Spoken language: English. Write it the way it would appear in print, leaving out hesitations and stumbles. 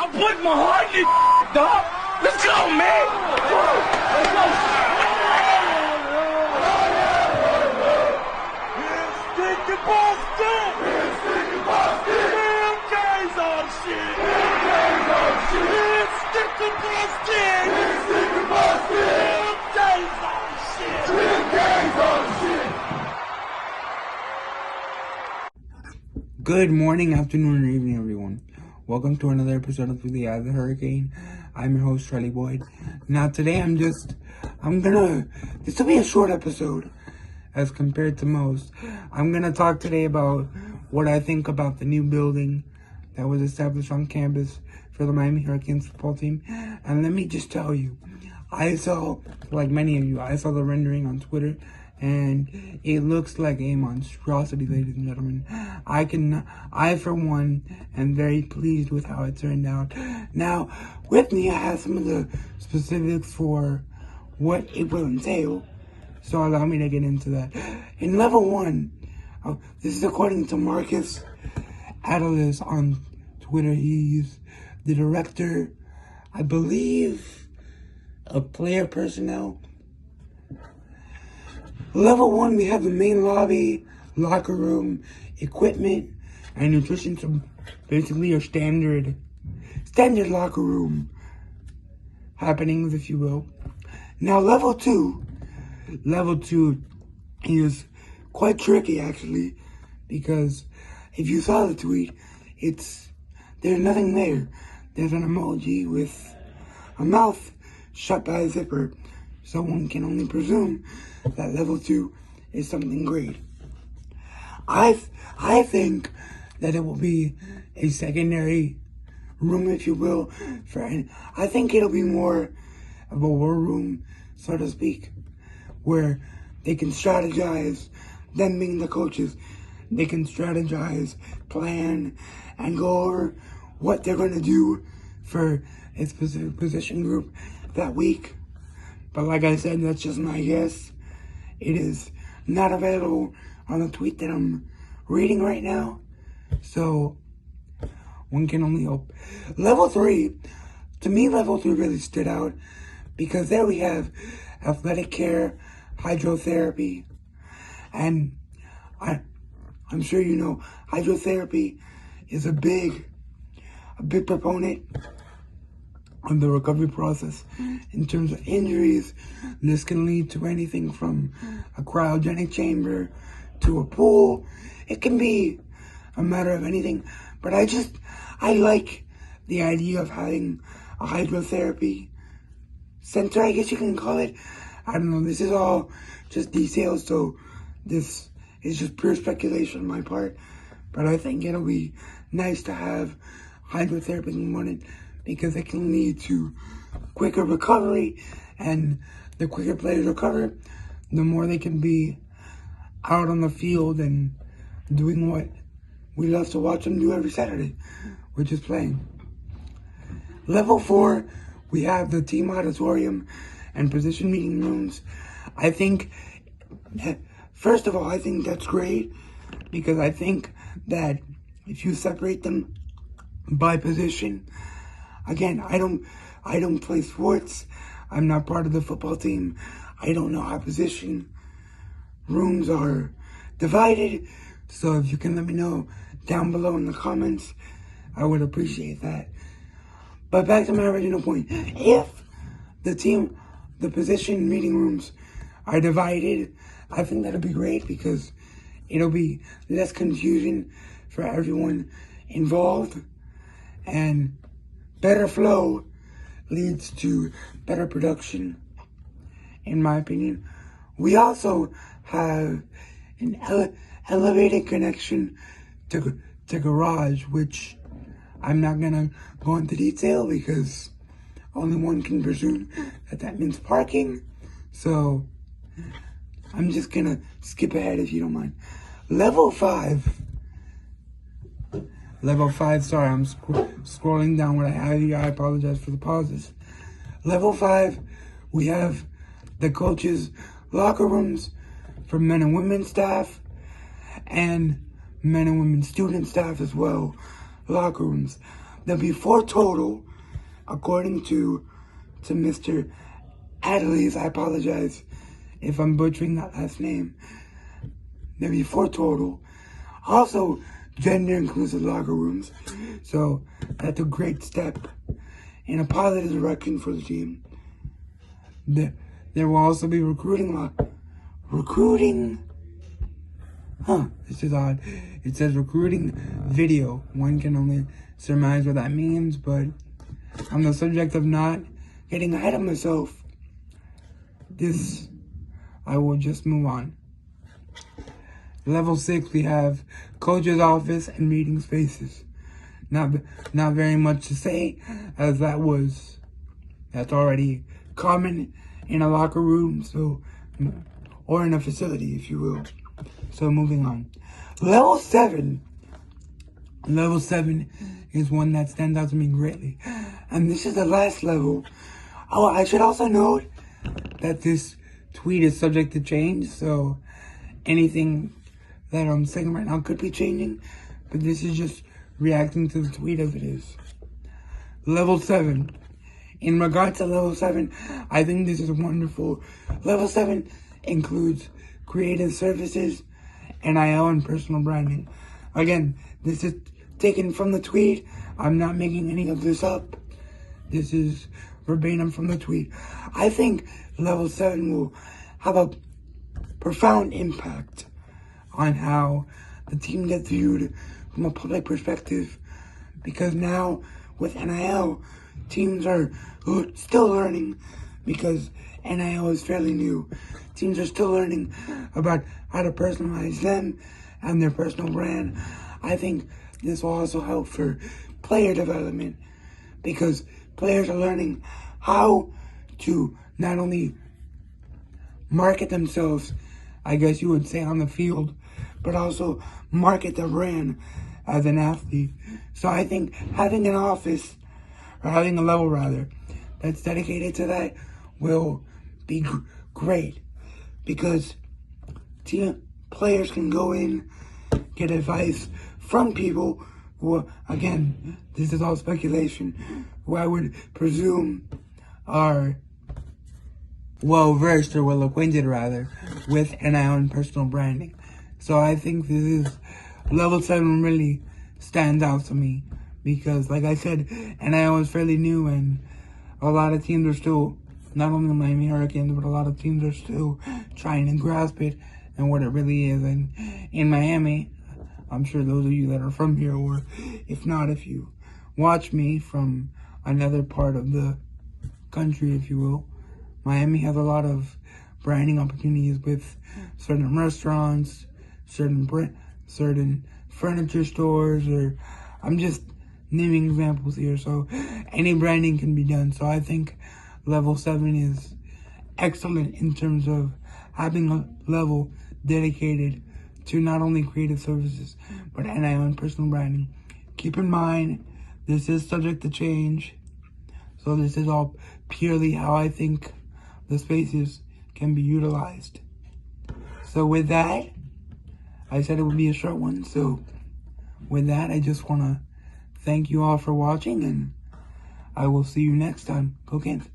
I'm putting my heart in this, dog. Let's go, man. Let's go. Stick to Boston. Stick to Boston. Damn guys on shit. Damn guys on shit. Stick to Boston. Stick to Boston. Damn guys on shit. Damn guys on shit. Good morning, afternoon, or evening, everyone. Welcome to another episode of Through the Eye of the Hurricane. I'm your host, Charlie Boyd. Now, today this will be a short episode as compared to most. I'm gonna talk today about what I think about the new building that was established on campus for the Miami Hurricanes football team. And let me just tell you, I saw, like many of you, I saw the rendering on Twitter, and it looks like a monstrosity, ladies and gentlemen. I for one am very pleased with how it turned out. Now, with me, I have some of the specifics for what it will entail, so allow me to get into that. In level 1, this is according to Marcus Adelis on Twitter. He's the director, I believe, of player personnel. Level 1, we have the main lobby, locker room, equipment, and nutrition. So basically your standard locker room happenings, if you will. Now level 2 is quite tricky actually, because if you saw the tweet, there's nothing there. There's an emoji with a mouth shut by a zipper. So one can only presume that level 2 is something great. I think that it will be a secondary room, if you will, I think it'll be more of a war room, so to speak, where they can strategize, them being the coaches, they can strategize, plan, and go over what they're going to do for a specific position group that week. But like I said, that's just my guess. It is not available on the tweet that I'm reading right now, so one can only hope. Level 3, to me, level 3 really stood out because there we have athletic care, hydrotherapy, and I'm sure you know hydrotherapy is a big proponent on the recovery process. In terms of injuries, this can lead to anything from a cryogenic chamber to a pool. It can be a matter of anything, but I like the idea of having a hydrotherapy center, I guess you can call it. I don't know, this is all just details, so this is just pure speculation on my part, but I think it'll be nice to have hydrotherapy in the morning, because it can lead to quicker recovery, and the quicker players recover, the more they can be out on the field and doing what we love to watch them do every Saturday, which is playing. Level 4, we have the team auditorium and position meeting rooms. I think, first of all, I think that's great, because I think that if you separate them by position, again, I don't play sports. I'm not part of the football team. I don't know how position rooms are divided. So if you can let me know down below in the comments, I would appreciate that. But back to my original point. If the position meeting rooms are divided, I think that'll be great, because it'll be less confusion for everyone involved, and better flow leads to better production, in my opinion. We also have an elevated connection to garage, which I'm not gonna go into detail because only one can presume that means parking. So I'm just gonna skip ahead if you don't mind. Level 5, sorry, I'm scrolling down what I have here. I apologize for the pauses. Level 5, we have the coaches' locker rooms for men and women staff, and men and women student staff as well, locker rooms. there'll be 4 total, according to Mr. Adelies. I apologize if I'm butchering that last name. There'll be 4 total. Also, gender-inclusive locker rooms. So, that's a great step in a positive direction for the team. There will also be this is odd. It says recruiting video. One can only surmise what that means, but on the subject of not getting ahead of myself, I will just move on. Level 6, we have coach's office and meeting spaces. Not very much to say, as that's already common in a locker room, or in a facility, if you will. So moving on. Level 7 is one that stands out to me greatly. And this is the last level. Oh, I should also note that this tweet is subject to change, so anything that I'm saying right now could be changing, but this is just reacting to the tweet as it is. Level 7. In regards to level 7, I think this is wonderful. Level 7 includes creative services, NIL, and personal branding. Again, this is taken from the tweet. I'm not making any of this up. This is verbatim from the tweet. I think level 7 will have a profound impact on how the team gets viewed from a public perspective, because now with NIL, teams are still learning, because NIL is fairly new. Teams are still learning about how to personalize them and their personal brand. I think this will also help for player development, because players are learning how to not only market themselves, I guess you would say, on the field, but also market their brand as an athlete. So I think having an office, or having a level rather, that's dedicated to that will be great, because players can go in, get advice from people who, again, this is all speculation, who I would presume are well-versed, or well-acquainted rather, with NIL and personal branding. So I think level 7 really stands out to me, because like I said, NIL is fairly new, and a lot of teams are still, not only the Miami Hurricanes, but a lot of teams are still trying to grasp it and what it really is. And in Miami, I'm sure those of you that are from here, or if not, if you watch me from another part of the country, if you will, Miami has a lot of branding opportunities with certain restaurants, certain furniture stores, or I'm just naming examples here. So any branding can be done. So I think level 7 is excellent in terms of having a level dedicated to not only creative services, but NIL and personal branding. Keep in mind, this is subject to change. So this is all purely how I think the spaces can be utilized. So with that, I said it would be a short one. So with that, I just want to thank you all for watching, and I will see you next time. Go Canes.